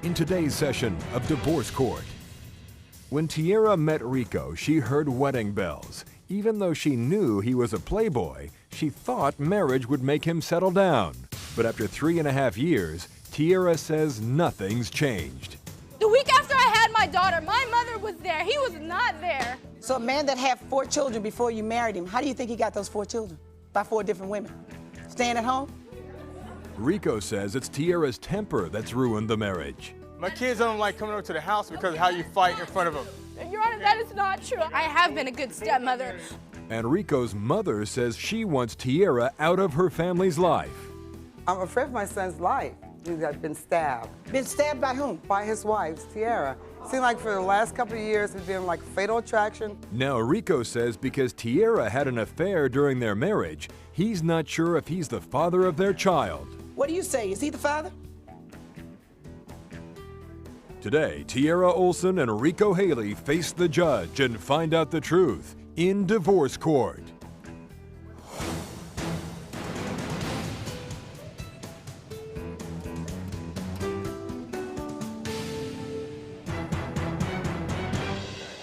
in today's session of Divorce Court. When Tierra met Rico, she heard wedding bells. Even though she knew he was a playboy, she thought marriage would make him settle down. But after 3.5 years, Tierra says nothing's changed. The week after I had my daughter, my mother was there. He was not there. So a man that had 4 children before you married him, how do you think he got those 4 children? By 4 different women? Staying at home? Rico says it's Tierra's temper that's ruined the marriage. My kids don't like coming over to the house because of how you fight in front of them. Your Honor, that is not true. I have been a good stepmother. And Rico's mother says she wants Tierra out of her family's life. I'm afraid of my son's life. He had been stabbed. Been stabbed by whom? By his wife, Tierra. Seemed like for the last couple of years it's been like fatal attraction. Now Rico says because Tierra had an affair during their marriage, he's not sure if he's the father of their child. What do you say? Is he the father? Today, Tierra Olson and Rico Haley face the judge and find out the truth in Divorce Court.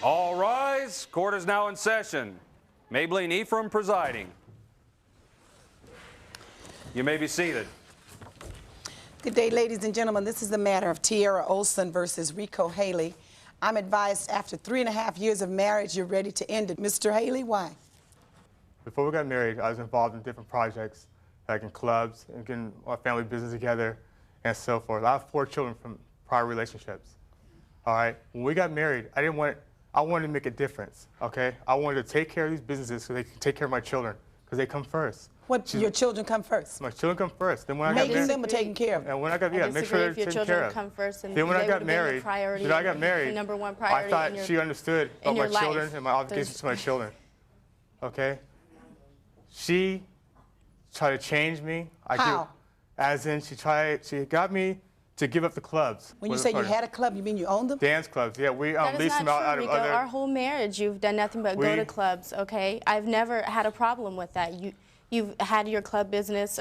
All rise. Court is now in session. Mablean Ephraim presiding. You may be seated. Good day, ladies and gentlemen. This is the matter of Tierra Olson versus Rico Haley. I'm advised after 3.5 years of marriage, you're ready to end it. Mr. Haley, why? Before we got married, I was involved in different projects, like in clubs, and getting our family business together, and so forth. I have 4 children from prior relationships. All right? When we got married, I wanted to make a difference, okay? I wanted to take care of these businesses so they can take care of my children, because they come first. Your children come first? My children come first. Then when I got Making married, them or taking care of them? and when I got, yeah, make sure they're taken care of. If your children come first, and then when I they got would have been the married, priority, when I got married, the number one priority I in thought your, she understood in about my your life. children and my obligations to my children. Okay? She tried to change me. How? As in, she got me to give up the clubs. When you say you had a club, you mean you owned them? Dance clubs, yeah. We that is leased them out not out true, of Rico. other. Our whole marriage, you've done nothing but go to clubs, okay? I've never had a problem with that. You've had your club business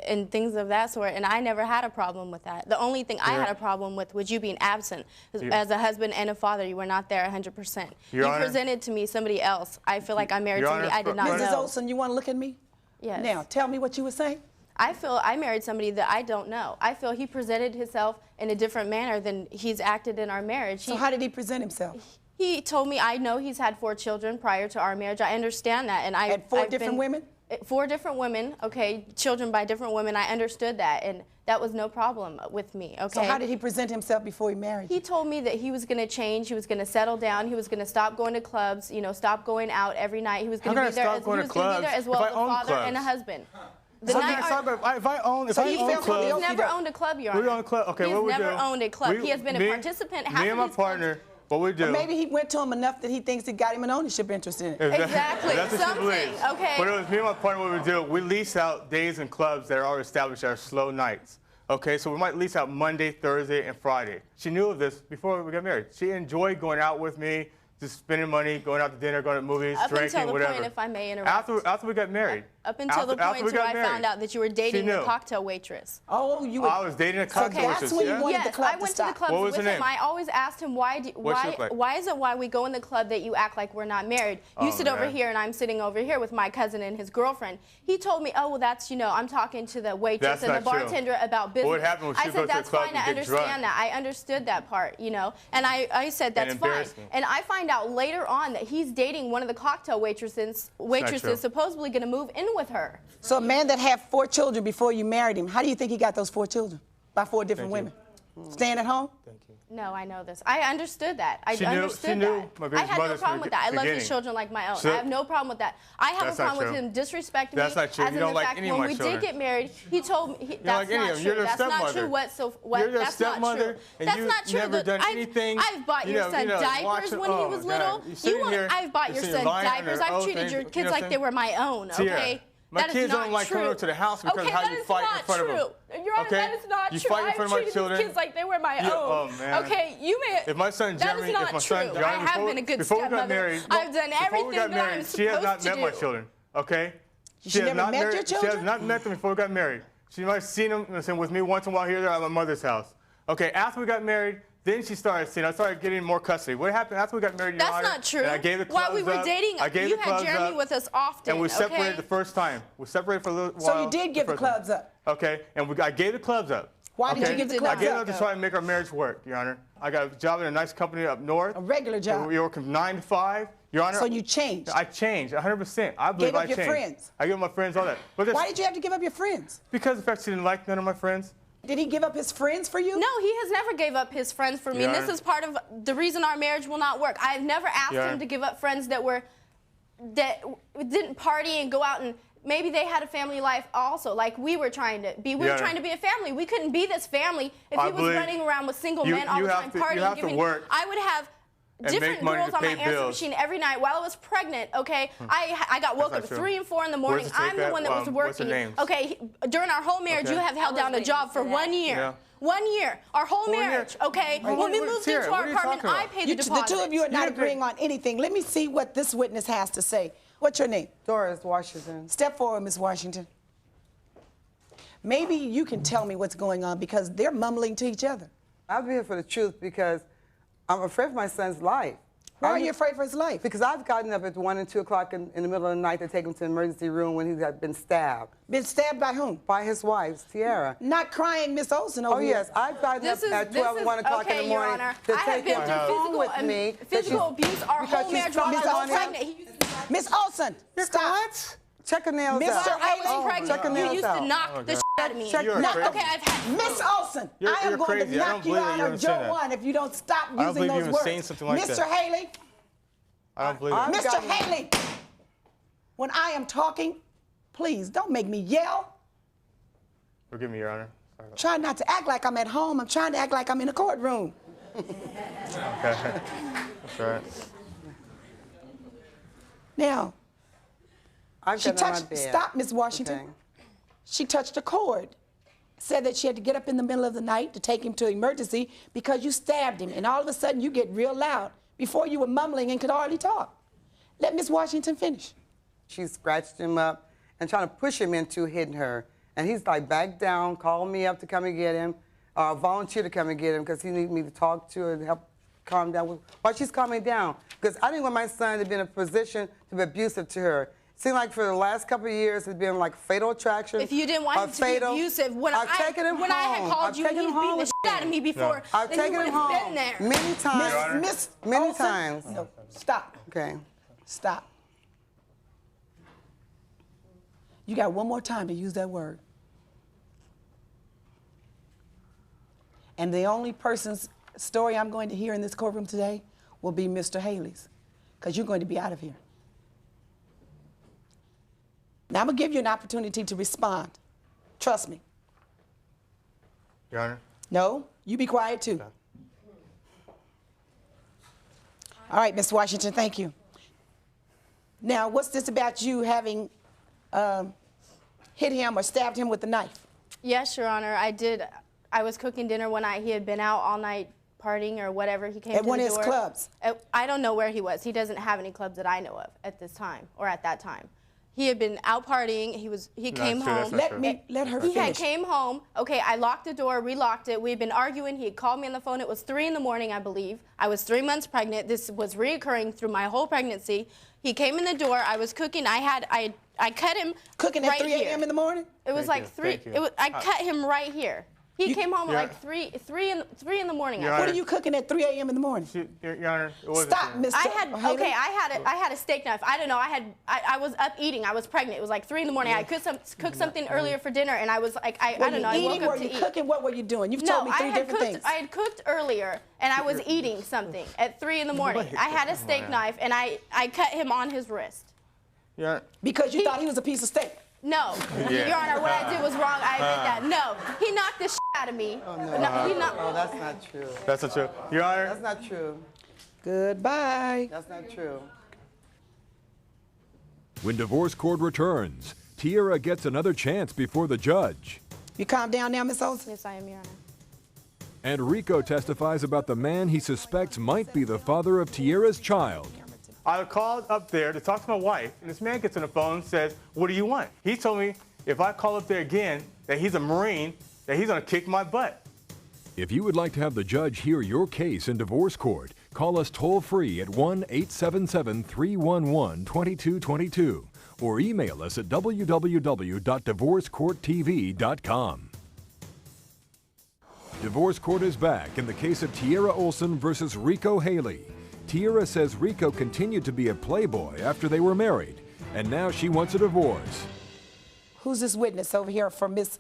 and things of that sort, and I never had a problem with that. The only thing I had a problem with was you being absent. As a husband and a father, you were not there 100%. You presented to me somebody else. I feel like I married somebody I did not know. Mrs. Olson, you want to look at me? Yes. Now, tell me what you were saying. I feel I married somebody that I don't know. I feel he presented himself in a different manner than he's acted in our marriage. So how did he present himself? He told me, I know he's had 4 children prior to our marriage. I understand that. And I had 4 different women? 4 different women, okay, children by different women. I understood that, and that was no problem with me, okay? So how did he present himself before he married you? He told me that he was going to change, he was going to settle down, he was going to stop going to clubs, you know, stop going out every night. He was going to be there as well as a father and a husband. If I own clubs. He's never owned a club, Your Honor. We own a club. Okay, what we do? He's never owned a club. He has been a participant. Me and my partner, what we do? Or maybe he went to him enough that he thinks it got him an ownership interest in it. Exactly. That's what she believes. Okay. But it was me and my partner, what we do, we lease out days and clubs that are already established that are slow nights. Okay, so we might lease out Monday, Thursday, and Friday. She knew of this before we got married. She enjoyed going out with me, just spending money, going out to dinner, going to movies, drinking, whatever. Up until the point, if I may interrupt. After we got married. Up until the point where I found out that you were dating a cocktail waitress. Oh, you were. I was dating a cocktail waitress. That's when you wanted the club I went to the club with him. I always asked him, why is it why we go in the club that you act like we're not married? You sit over here and I'm sitting over here with my cousin and his girlfriend. He told me, oh, well, that's, you know, I'm talking to the waitress and the bartender about business. What happened was she I said, that's fine, I understand that. I understood that part, you know. And I said, that's fine. And I find out later on that he's dating one of the cocktail waitresses supposedly going to move in with her. So a man that had 4 children before you married him, how do you think he got those 4 children? By 4 different women? Staying at home? Thank you. No, I know this. I understood that. I knew I had no problem with that. I love his children like my own. I have no problem with that. I have a problem with him disrespecting me. That's not true. As in the fact when we did get married, he told me that's not true. That's not true. That's not true. That's not true. Never done anything. I've bought your son diapers when he was little. I've bought your son diapers. I've treated your kids like they were my own. Okay. My kids don't like coming over to the house because of how you fight in front of them. Your Honor, that is not true. You fight in front of my children. Kids like they were my own. Oh, man. Okay, you may. If my son Jeremy, I have been a good stepmother. I've done everything that I'm supposed to do. She has not met my children. Okay. She never met your children? She has not met them before we got married. She might have seen them with me once in a while here at my mother's house. Okay, after we got married, then she started seeing. I started getting more custody. What happened after we got married? Your That's Honor, not true. and I gave the clubs While we were up. dating, I gave you the had clubs Jeremy up, with us often. and we separated okay? the first time. We separated for a little while. So you did give the first clubs time. up? Okay, and I gave the clubs up. Why did okay? you give the did clubs I gave them up? up to try and make our marriage work, Your Honor. I got a job in a nice company up north. A regular job. We work from 9 to 5. Your Honor. So you changed? I changed 100%. I believe Gave up I your changed. friends? I gave up my friends all that. But Why did you have to give up your friends? Because of the fact she didn't like none of my friends. Did he give up his friends for you? No, he has never gave up his friends for me. Your And this Honor. is part of the reason our marriage will not work. I've never asked Your him Honor. to give up friends that didn't party and go out and maybe they had a family life also, like we were trying to be. We Your were trying Honor. to be a family. We couldn't be this family if I he was believe running around with single you- men all you the have time, to- partying, you have to giving. work I would have and different make money girls to on my pay answer bills. machine every night while I was pregnant. Okay, I got woke That's up not at true. 3 and 4 in the morning. Where's the tape I'm the at? one that was What's her working. names? Okay, during our whole marriage, Okay. you have held down a job for 1 year. Yeah. 1 year, our whole 1 year. marriage, okay? Wait, When we what- moved Tierra, into what our are you apartment, talking I about? paid the deposit. The two of you are not You agree. agreeing on anything. Let me see what this witness has to say. What's your name? Doris Washington. Step forward, Ms. Washington. Maybe you can tell me what's going on because they're mumbling to each other. I'll be here for the truth because I'm afraid for my son's life. Why are you afraid for his life? Because I've gotten up at 1 and 2 o'clock in the middle of the night to take him to the emergency room when he had been stabbed. Been stabbed by whom? By his wife, Tierra. Not crying, Miss Olsen over Oh, here. yes. I've gotten up at 12 and 1 o'clock okay, in the morning Your Honor. to I have take been him through home with physical, me. physical abuse our because whole she's marriage while I trying was on him. pregnant. He used to Miss Olsen, stop. What? Check her nails Mr. out. I was Oh, pregnant. check her You nails used out. to knock the shit out of me. Check- You're No, crazy. Okay, I've had. Miss Olsen, You're- I am you're going crazy. to I don't knock you believe out you of even Joe saying that. 1 if you don't stop I don't using believe you those even words. saying something like Mr. that. Haley, I don't believe I've it. Mr. gotten- Haley, when I am talking, please don't make me yell. Forgive me, Your Honor. Sorry about Try not to act like I'm at home. I'm trying to act like I'm in a courtroom. that. That's all right. Now, I've she gotten on my touched, bed. stop, Miss Washington. Okay. She touched a cord. Said that she had to get up in the middle of the night to take him to emergency because you stabbed him. And all of a sudden you get real loud. Before you were mumbling and could hardly talk. Let Miss Washington finish. She scratched him up and trying to push him into hitting her. And he's like, back down, call me up to come and get him, volunteer to come and get him because he needed me to talk to her and help calm down. While she's calming down, because I didn't want my son to be in a position to be abusive to her. Seemed like for the last couple of years, it's been like fatal attraction. If you didn't want him to be abusive, when I had called you, he'd beaten the shit out of me before. I've then taken you him would have home been there. many times. Miss Many Olsen, times. No, stop. Okay. Stop. You got one more time to use that word. And the only person's story I'm going to hear in this courtroom today will be Mr. Haley's, because you're going to be out of here. Now, I'm going to give you an opportunity to respond. Trust me. Your Honor. No, you be quiet too. Okay. All right, Ms. Washington, thank you. Now, what's this about you having hit him or stabbed him with a knife? Yes, Your Honor, I did. I was cooking dinner one night. He had been out all night partying or whatever. He came At to the one of his door. clubs? I don't know where he was. He doesn't have any clubs that I know of at this time or at that time. He had been out partying. He came true, that's home. not true. Let her He finish. had came home. Okay, I locked the door, relocked it. We had been arguing. He had called me on the phone. It was 3 in the morning, I believe. I was 3 months pregnant. This was reoccurring through my whole pregnancy. He came in the door. I was cooking. I cut him Cooking at right 3 here. a.m. in the morning? It was Thank like you, 3. thank you. It was, I cut him right here. He came home at Yeah. like 3 in the morning. Your I What think. are you cooking at 3 a.m. in the morning? Your Honor, it wasn't Stop, true. Mr. Haley. I had a steak knife. I don't know. I was up eating. I was pregnant. It was like 3 in the morning. I cooked something earlier for dinner, and I was like, I Were don't you know. I woke eating? up Were to you eat. cooking? What were you doing? You've No, told me three different things. I had cooked earlier, and I was eating something at 3 in the morning. I had a steak knife, and I cut him on his wrist. Your Honor. Because you thought he was a piece of steak. No, Yeah. Your Honor, what I did was wrong. I admit that. No, he knocked the shit out of me. Oh, no. He knocked. Oh, that's not true. That's not true. Your Honor. That's not true. Goodbye. That's not true. When divorce court returns, Tierra gets another chance before the judge. You calm down now, Miss Olsen? Yes, I am, Your Honor. And Rico testifies about the man he suspects might be the father of Tierra's child. I called up there to talk to my wife, and this man gets on the phone and says, "What do you want?" He told me if I call up there again that he's a Marine, that he's gonna kick my butt. If you would like to have the judge hear your case in divorce court, call us toll-free at 1-877-311-2222 or email us at www.divorcecourttv.com. Divorce Court is back in the case of Tierra Olson versus Rico Haley. Tierra says Rico continued to be a playboy after they were married, and now she wants a divorce. Who's this witness over here for Miss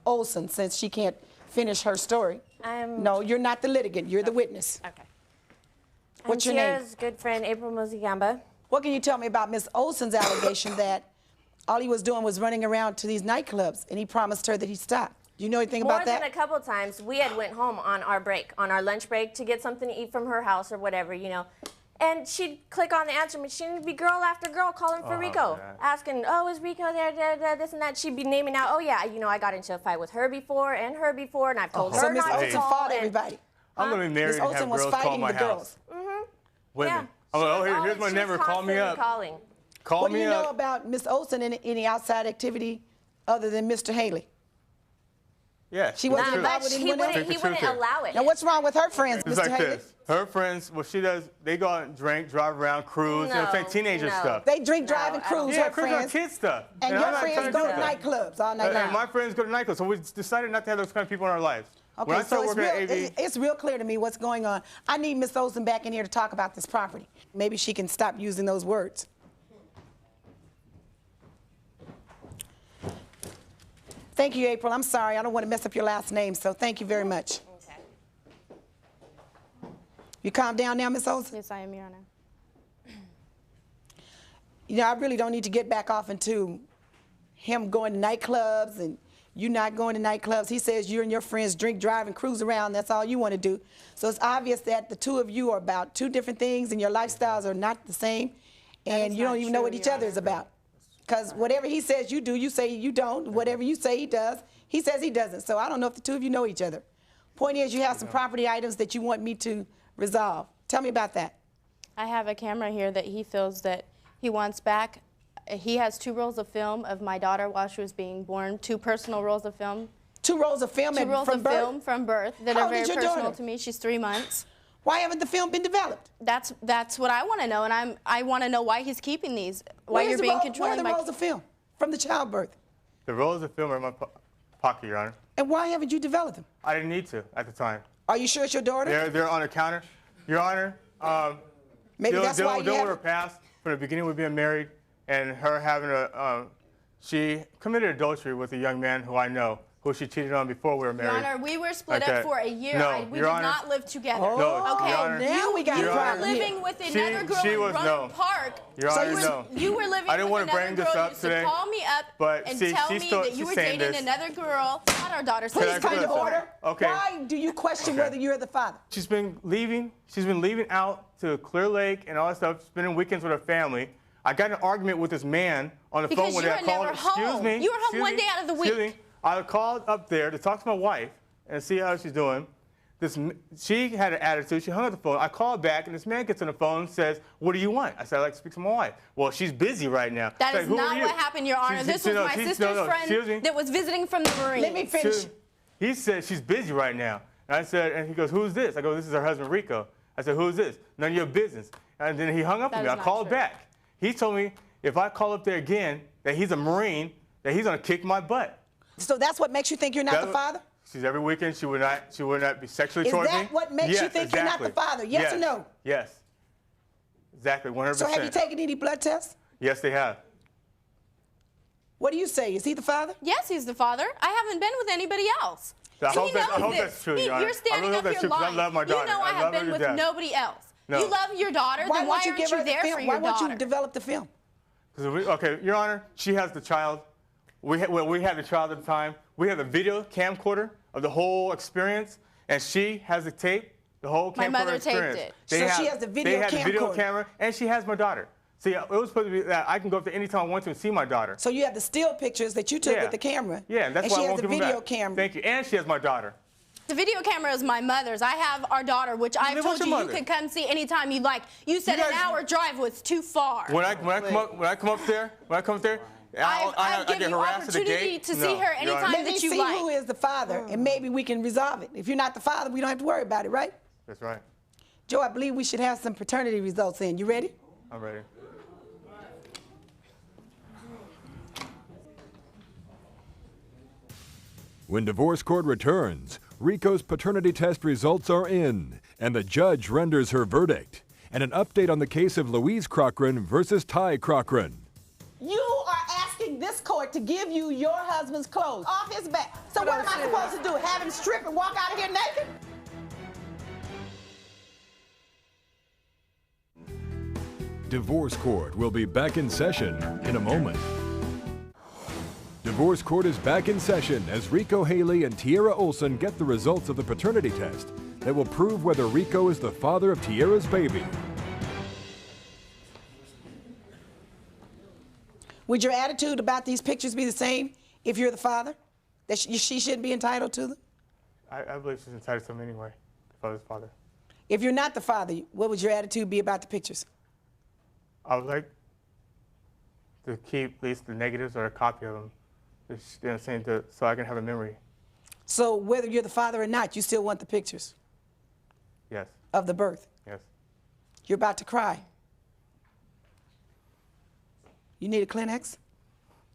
Olson, since she can't finish her story? No, you're not the litigant. You're the witness. Okay. What's your Tierra's name? good friend, April Muzigamba. What can you tell me about Miss Olson's allegation that all he was doing was running around to these nightclubs and he promised her that he'd stop? Do you know anything about that? More than a couple times, we had went home on our break, on our lunch break, to get something to eat from her house or whatever, you know. And she'd click on the answer machine, and it'd be girl after girl calling for Rico, asking, oh, is Rico there, this and that. She'd be naming out, oh, yeah, you know, I got into a fight with her before, and I've told her so Miss not to Olson call. fought everybody. I'm going to be married and have girls call my house. Women. Yeah. Oh, here's my number. Call me up. Calling. Call What me do you up. know about Miss Olson and any outside activity other than Mr. Haley? Yes. She wasn't Nah, involved but with he anyone else? wouldn't allow it. Now, what's wrong with her friends, It's Mr. like Haley? this. Her friends, what she does, they go out and drink, drive around, cruise, and it's like teenager stuff. They drink, drive, and cruise, Yeah, her friends. kid stuff. And I'm your not friends trying to go do to that. nightclubs all night long. And my friends go to nightclubs, so we decided not to have those kind of people in our lives. Okay, When I so started working at AV, it's real clear to me what's going on. I need Miss Olson back in here to talk about this property. Maybe she can stop using those words. Thank you, April. I'm sorry. I don't want to mess up your last name, so thank you very much. Okay. You calm down now, Miss Olson? Yes, I am, Your Honor. You know, I really don't need to get back off into him going to nightclubs and you not going to nightclubs. He says you and your friends drink, drive, and cruise around. That's all you want to do. So it's obvious that the two of you are about two different things and your lifestyles are not the same. And you don't even know what each other is about. Because whatever he says you do, you say you don't. Whatever you say he does, he says he doesn't. So I don't know if the two of you know each other. Point is, you have some property items that you want me to resolve. Tell me about that. I have a camera here that he feels that he wants back. He has 2 rolls of film of my daughter while she was being born, 2 personal rolls of film. 2 rolls of film Two rolls from of birth? film from birth that How are old very is your personal daughter? to me. She's 3 months. Why haven't the film been developed? That's what I want to know, and I want to know why he's keeping these. Why you're being controlling Where are the rolls of film from the childbirth? the rolls of film are in my pocket, Your Honor. And why haven't you developed them? I didn't need to at the time. Are you sure it's your daughter? They're on the counter. Your Honor, Maybe that's why you don't have her past from the beginning with being married and her having she committed adultery with a young man who I know, who she cheated on before we were married. Your Honor, we were split Okay. up for a year. No, We Your did Honor. not live together. No, okay. Your Honor. Now we got you a were problem here. living with another girl she in was Roanoke Park. Your So Honor, you- no. You were living I didn't with want to another bring girl. this You up used to today. call me up but and see, tell she's me still- that you she's were saying dating this. another girl, not our daughter. Please I come to finish? order. Okay. Why do you question whether you're the father? She's been leaving out to Clear Lake and all that stuff, spending weekends with her family. I got in an argument with this man on the Because phone you when I were called. never home. Me. You were home excuse one me, day out of the excuse week. me. I called up there to talk to my wife and see how she's doing. She had an attitude. She hung up the phone. I called back, and this man gets on the phone and says, "What do you want?" I said, "I'd like to speak to my wife." "Well, she's busy right now." That She's is like, "Who are not you?" what happened, Your Honor. This was my sister's excuse me. friend that was visiting from the Marines. Let me finish. He said, "She's busy right now." And I said, and he goes, "Who's this?" I go, "This is her husband, Rico." I said, "Who's this?" "None of your business." And then he hung up That on me. is I not called true. back. He told me if I call up there again, that he's a Marine, that he's gonna kick my butt. So that's what makes you think you're not the father? She's every weekend. She would not be sexually Is towards me. that what makes you think you're not the father? Yes or no? Yes. Exactly, 100%. So have you taken any blood tests? Yes, they have. What do you say? Is he the father? Yes, he's the father. I haven't been with anybody else. I So hope he that- I knows hope this. that's true, Your Honor. You're I standing really hope up that's here true, 'cause I lying. love my daughter. You know I I have love her been to with death. nobody else. No. You love your daughter, then why won't you aren't give you her the there film? for Why your won't daughter? you develop the film? Okay, Your Honor, she has the child. We had the child at the time. We have a video camcorder of the whole experience, and she has the tape, the whole camcorder My mother taped experience. it. So she has the video They had the video camcorder. camera, and she has my daughter. See, it was supposed to be that I can go up there anytime I want to and see my daughter. So you have the still pictures that you took with the camera. Yeah, that's and why she I has won't the give them video back. camera. Thank you, and she has my daughter. The video camera is my mother's. I have our daughter, which I've Then told what's you your you mother? could come see anytime you'd like. You said You an guys- hour drive was too far. When I come up there, I've given you opportunity to see her anytime that you like. Let me see who is the father, and maybe we can resolve it. If you're not the father, we don't have to worry about it, right? That's right. Joe, I believe we should have some paternity results in. You ready? I'm ready. When divorce court returns, Rico's paternity test results are in, and the judge renders her verdict. And an update on the case of Louise Cochran versus Ty Cochran. You are asking this court to give you your husband's clothes off his back. So what am I supposed to do? Have him strip and walk out of here naked? Divorce court will be back in session in a moment. Divorce court is back in session as Rico Haley and Tierra Olson get the results of the paternity test that will prove whether Rico is the father of Tierra's baby. Would your attitude about these pictures be the same if you're the father? That she shouldn't be entitled to them? I believe she's entitled to them anyway, the father's father. If you're not the father, what would your attitude be about the pictures? I would like to keep at least the negatives or a copy of them, you know, saying so I can have a memory. So whether you're the father or not, you still want the pictures? Yes. Of the birth? Yes. You're about to cry. You need a Kleenex?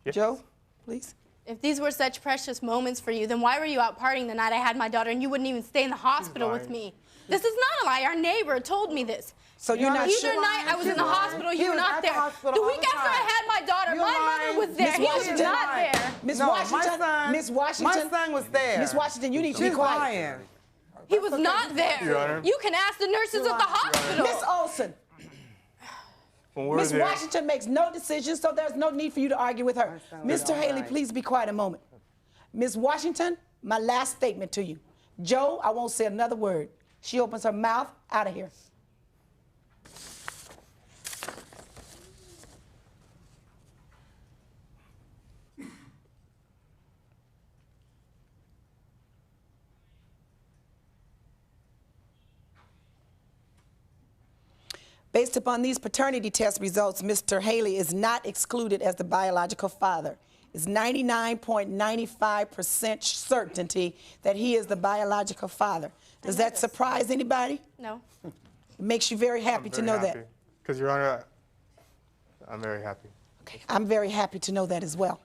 Yes. Joe, please. If these were such precious moments for you, then why were you out partying the night I had my daughter and you wouldn't even stay in the hospital with me? This is not a lie. Our neighbor told me this. So you're not sure? Either night I was in the hospital, you were not there. The week after I had my daughter, my mother was there. He was not there. Miss Washington, Miss Washington. My son was there. Miss Washington, you need to be quiet. He was not there. Your Honor. You can ask the nurses at the hospital. Miss Olson. Miss Washington makes no decisions, so there's no need for you to argue with her. Mr. Haley, please be quiet a moment. Miss Washington, my last statement to you. Joe, I won't say another word. She opens her mouth, out of here. Based upon these paternity test results, Mr. Haley is not excluded as the biological father. It's 99.95% certainty that he is the biological father. Does that surprise anybody? No. It makes you very happy to know that. Because, Your Honor, I'm very happy. Okay, I'm very happy to know that as well.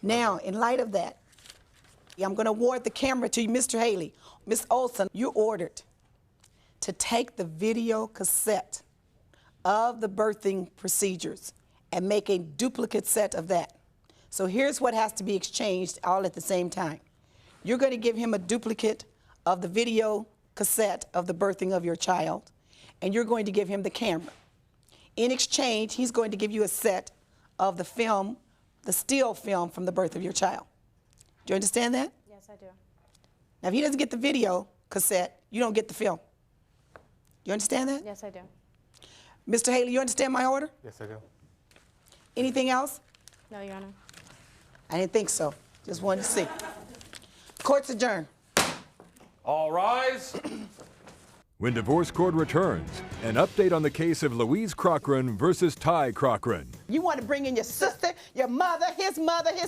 Now, in light of that, I'm going to award the camera to you, Mr. Haley. Ms. Olson, you're ordered to take the video cassette of the birthing procedures and make a duplicate set of that. So here's what has to be exchanged all at the same time. You're going to give him a duplicate of the video cassette of the birthing of your child, and you're going to give him the camera. In exchange, he's going to give you a set of the film, the still film from the birth of your child. Do you understand that? Yes, I do. Now, if he doesn't get the video cassette, you don't get the film. You understand that? Yes, I do. Mr. Haley, you understand my order? Yes, I do. Anything else? No, Your Honor. I didn't think so. Just wanted to see. Court's adjourned. All rise. When divorce court returns, an update on the case of Louise Cochran versus Ty Cochran. You want to bring in your sister, your mother, his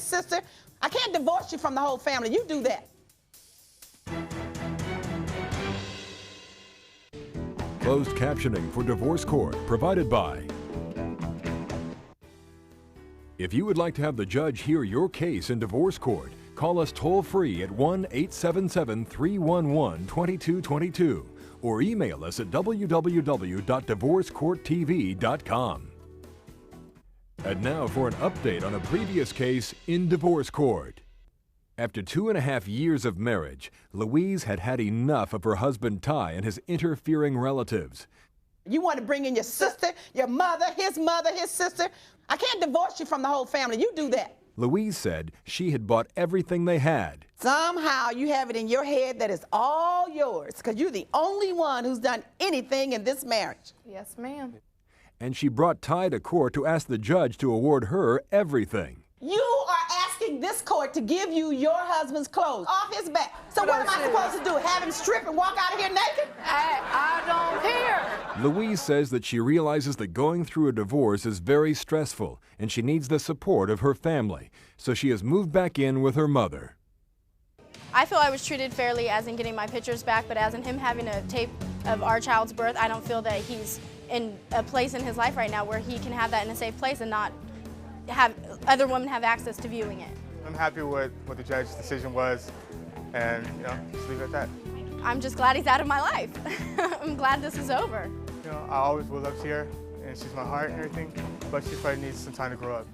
sister. I can't divorce you from the whole family. You do that. Closed captioning for divorce court provided by. If you would like to have the judge hear your case in divorce court, call us toll-free at 1-877-311-2222 or email us at www.divorcecourttv.com. And now for an update on a previous case in divorce court. After 2.5 years of marriage, Louise had had enough of her husband Ty and his interfering relatives. You want to bring in your sister, your mother, his sister. I can't divorce you from the whole family. You do that. Louise said she had bought everything they had. Somehow you have it in your head that it's all yours because you're the only one who's done anything in this marriage. Yes, ma'am. And she brought Ty to court to ask the judge to award her everything. You are asking this court to give you your husband's clothes off his back. So what am I supposed to do? Have him strip and walk out of here naked? I don't care. Louise says that she realizes that going through a divorce is very stressful and she needs the support of her family, so she has moved back in with her mother. I feel I was treated fairly as in getting my pictures back, but as in him having a tape of our child's birth, I don't feel that he's in a place in his life right now where he can have that in a safe place and not have other women have access to viewing it. I'm happy with what the judge's decision was, and just leave it at that. I'm just glad he's out of my life. I'm glad this is over. I always will love Tierra, and she's my heart and everything, but she probably needs some time to grow up.